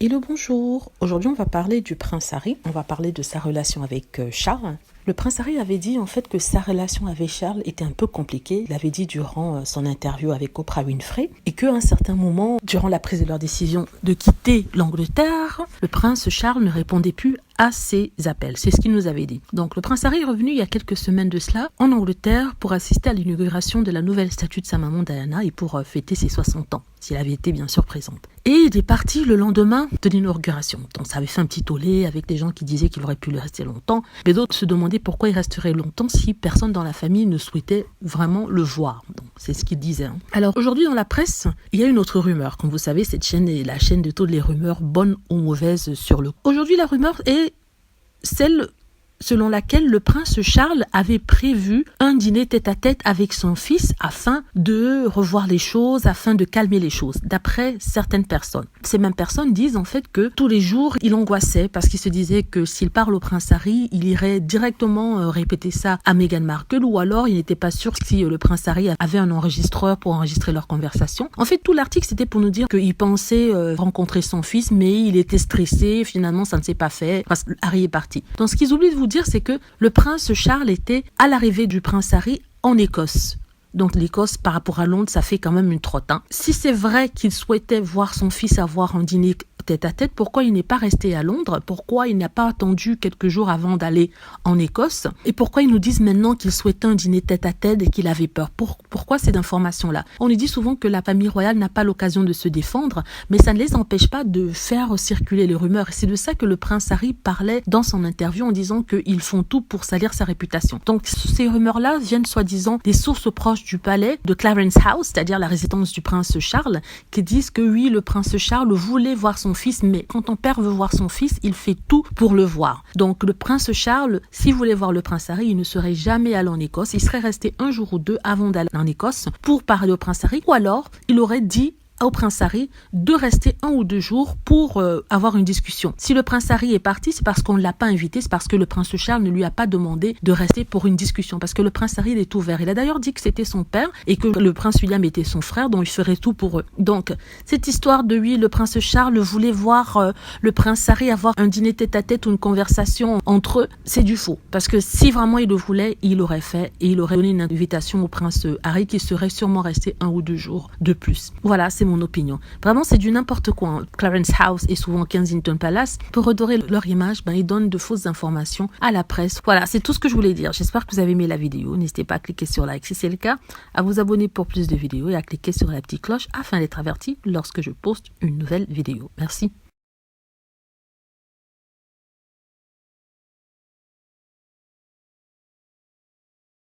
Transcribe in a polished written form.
Hello, bonjour. Aujourd'hui, on va parler du prince Harry. On va parler de sa relation avec Charles. Le prince Harry avait dit en fait que sa relation avec Charles était un peu compliquée. Il avait dit durant son interview avec Oprah Winfrey et qu'à un certain moment, durant la prise de leur décision de quitter l'Angleterre, le prince Charles ne répondait plus à ses appels. C'est ce qu'il nous avait dit. Donc le prince Harry est revenu il y a quelques semaines de cela en Angleterre pour assister à l'inauguration de la nouvelle statue de sa maman Diana et pour fêter ses 60 ans, s'il avait été bien sûr présente. Et il est parti le lendemain de l'inauguration. Donc ça avait fait un petit tollé avec des gens qui disaient qu'il aurait pu le rester longtemps, mais d'autres se demandaient pourquoi il resterait longtemps si personne dans la famille ne souhaitait vraiment le voir. Donc c'est ce qu'il disait. Alors aujourd'hui dans la presse, il y a une autre rumeur. Comme vous savez, cette chaîne est la chaîne de toutes les rumeurs, bonnes ou mauvaises sur le... Aujourd'hui la rumeur est celle selon laquelle le prince Charles avait prévu un dîner tête-à-tête avec son fils afin de revoir les choses, afin de calmer les choses, d'après certaines personnes. Ces mêmes personnes disent en fait que tous les jours, il angoissait parce qu'il se disait que s'il parle au prince Harry, il irait directement répéter ça à Meghan Markle ou alors il n'était pas sûr si le prince Harry avait un enregistreur pour enregistrer leur conversation. En fait, tout l'article, c'était pour nous dire qu'il pensait rencontrer son fils, mais il était stressé, finalement ça ne s'est pas fait parce que Harry est parti. Donc ce qu'ils oublient de vous dire, c'est que le prince Charles était à l'arrivée du prince Harry en Écosse. Donc l'Écosse par rapport à Londres, ça fait quand même une trotte. Si c'est vrai qu'il souhaitait voir son fils avoir un dîner tête-à-tête, pourquoi il n'est pas resté à Londres? Pourquoi il n'a pas attendu quelques jours avant d'aller en Écosse? Et pourquoi ils nous disent maintenant qu'il souhaitait un dîner tête-à-tête et qu'il avait peur? Pourquoi ces informations-là? On nous dit souvent que la famille royale n'a pas l'occasion de se défendre, mais ça ne les empêche pas de faire circuler les rumeurs. Et c'est de ça que le prince Harry parlait dans son interview en disant qu'ils font tout pour salir sa réputation. Donc ces rumeurs-là viennent soi-disant des sources proches du palais de Clarence House, c'est-à-dire la résidence du prince Charles, qui disent que oui, le prince Charles voulait voir son fils, mais quand ton père veut voir son fils, il fait tout pour le voir. Donc le prince Charles, s'il voulait voir le prince Harry, il ne serait jamais allé en Écosse, il serait resté un jour ou deux avant d'aller en Écosse pour parler au prince Harry, ou alors il aurait dit au prince Harry de rester 1 ou 2 jours pour avoir une discussion. Si le prince Harry est parti, c'est parce qu'on ne l'a pas invité, c'est parce que le prince Charles ne lui a pas demandé de rester pour une discussion, parce que le prince Harry il est ouvert. Il a d'ailleurs dit que c'était son père et que le prince William était son frère, donc il ferait tout pour eux. Donc cette histoire de oui, le prince Charles voulait voir le prince Harry avoir un dîner tête-à-tête ou une conversation entre eux, c'est du faux. Parce que si vraiment il le voulait, il l'aurait fait et il aurait donné une invitation au prince Harry qui serait sûrement resté 1 ou 2 jours de plus. Voilà, c'est mon opinion. Vraiment, c'est du n'importe quoi. Clarence House et souvent Kensington Palace, pour redorer leur image, ils donnent de fausses informations à la presse. Voilà, c'est tout ce que je voulais dire. J'espère que vous avez aimé la vidéo. N'hésitez pas à cliquer sur like si c'est le cas, à vous abonner pour plus de vidéos et à cliquer sur la petite cloche afin d'être averti lorsque je poste une nouvelle vidéo. Merci.